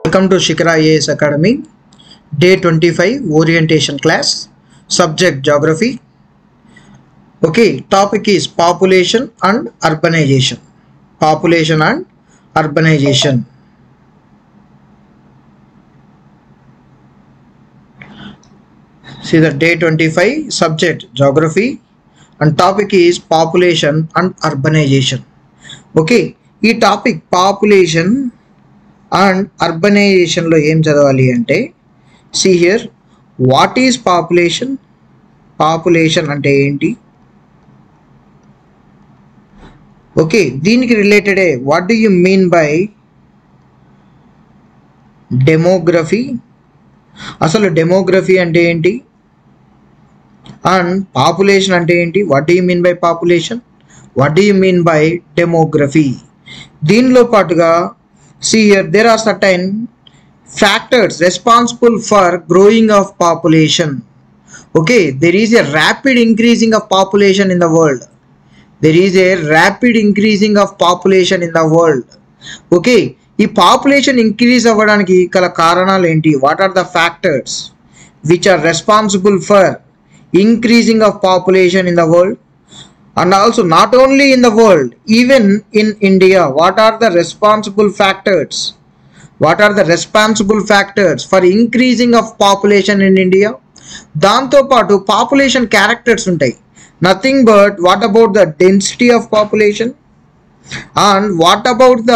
Welcome to Shikhara IAS Academy. Day 25 orientation class. Subject geography. Okay, topic is population and urbanization. Population and urbanization. See the day 25 subject geography and topic is population and urbanization. Okay, ఈ topic population and అర్బనైజేషన్లో ఏం చదవాలి అంటే see here, what is population? Population అంటే ఏంటి? Okay, దీనికి రిలేటెడే what do you mean by demography? అసలు డెమోగ్రఫీ అంటే ఏంటి అండ్ పాపులేషన్ అంటే ఏంటి? What do you mean by population? What do you mean by demography? దీనిలో పాటుగా see here, there are certain factors responsible for growing of population. Okay, there is a rapid increasing of population in the world. There is a rapid increasing of population in the world. Okay, ఈ population increase అవ్వడానికి గల కారణాలు ఏంటి? What are the factors which are responsible for increasing of population in the world? And also not only in the world, even in India, what are the responsible factors? What are the responsible factors for increasing of population in India? దాంతో పాటు population characters ఉంటాయి. Nothing but what about the density of population and what about the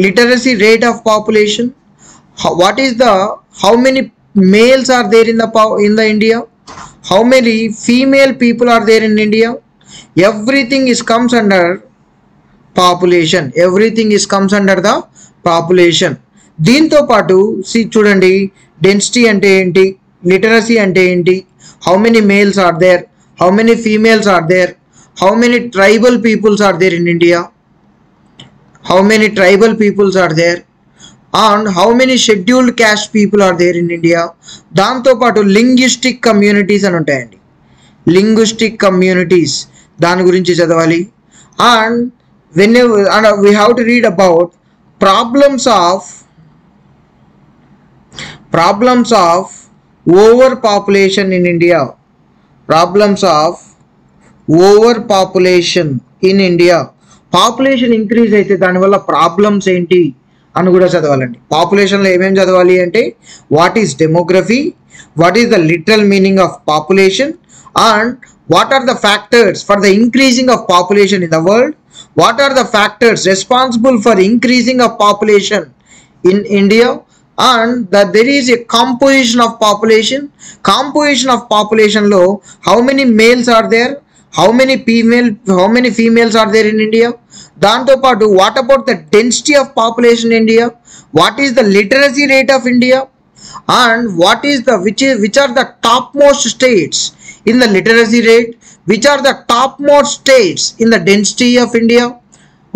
literacy rate of population? What is the how many males are there in the India? How many female people are there in India? Everything is comes under population. Everything is comes under the population. దీంతో పాటు చూడండి, density అంటే ఏంటి, literacy అంటే ఏంటి, how many males are there, how many females are there, how many tribal peoples are there in India, how many tribal peoples are there and how many scheduled caste people are there in India. దాంతో పాటు linguistic communities అని ఉంటాయండి. Linguistic communities దాని గురించి చదవాలి. And we have to read about problems of overpopulation in India. Problems of overpopulation in India. Population increase అయితే దానివల్ల problems ఏంటి అని కూడా చదవాలండి. పాపులేషన్లో ఏమేమి చదవాలి అంటే what is demography, what is the literal meaning of population and what are the factors for the increasing of population in the world, what are the factors responsible for increasing of population in India and there is a composition of population. Composition of పాపులేషన్లో how many males are there, how many females are there in India. దాంతో పాటు what about the density of population in India, what is the literacy rate of India and what is the which are the top most states in the literacy rate, which are the top most states in the density of India.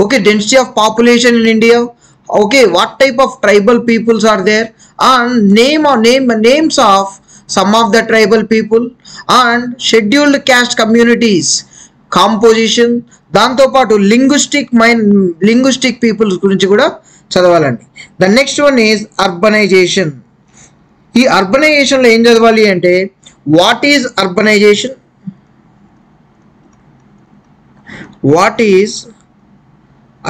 Okay, density of population in India. Okay, what type of tribal peoples are there and names of some of the tribal people and scheduled caste communities composition. దాంతో పాటు linguistic peoples గురించి కూడా చదవాలండి. The next one is urbanization. ఈ అర్బనైజేషన్లో ఏం చదవాలి అంటే what is urbanization, what is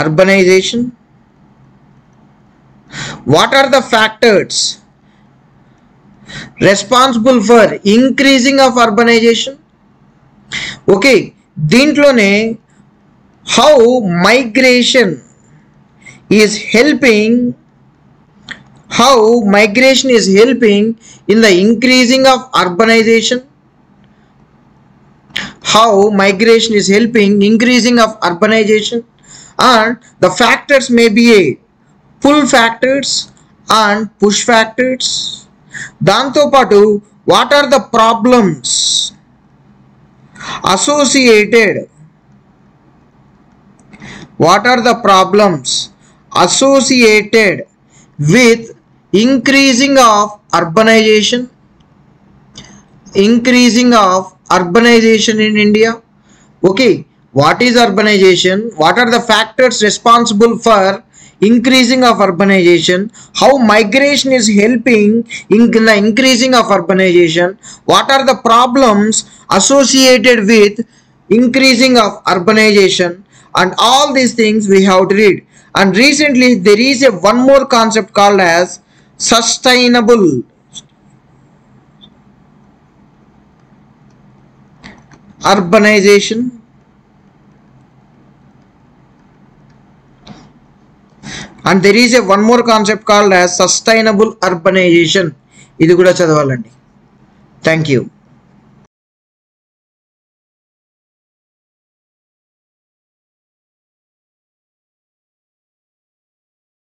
urbanization, what are the factors responsible for increasing of urbanization. Okay, దీంట్లోనే how migration is helping in the increasing of urbanization, how migration is helping increasing of urbanization and the factors may be a pull factors and push factors. దాంతో పాటు what are the problems associated with increasing of urbanization in India. Okay, what is urbanization? What are the factors responsible for increasing of urbanization, how migration is helping in the increasing of urbanization, what are the problems associated with increasing of urbanization, and all these things we have to read. And recently there is a one more concept called as sustainable urbanization, and there is a one more concept called as sustainable urbanization. ఇది కూడా చదవాలండి. Thank you.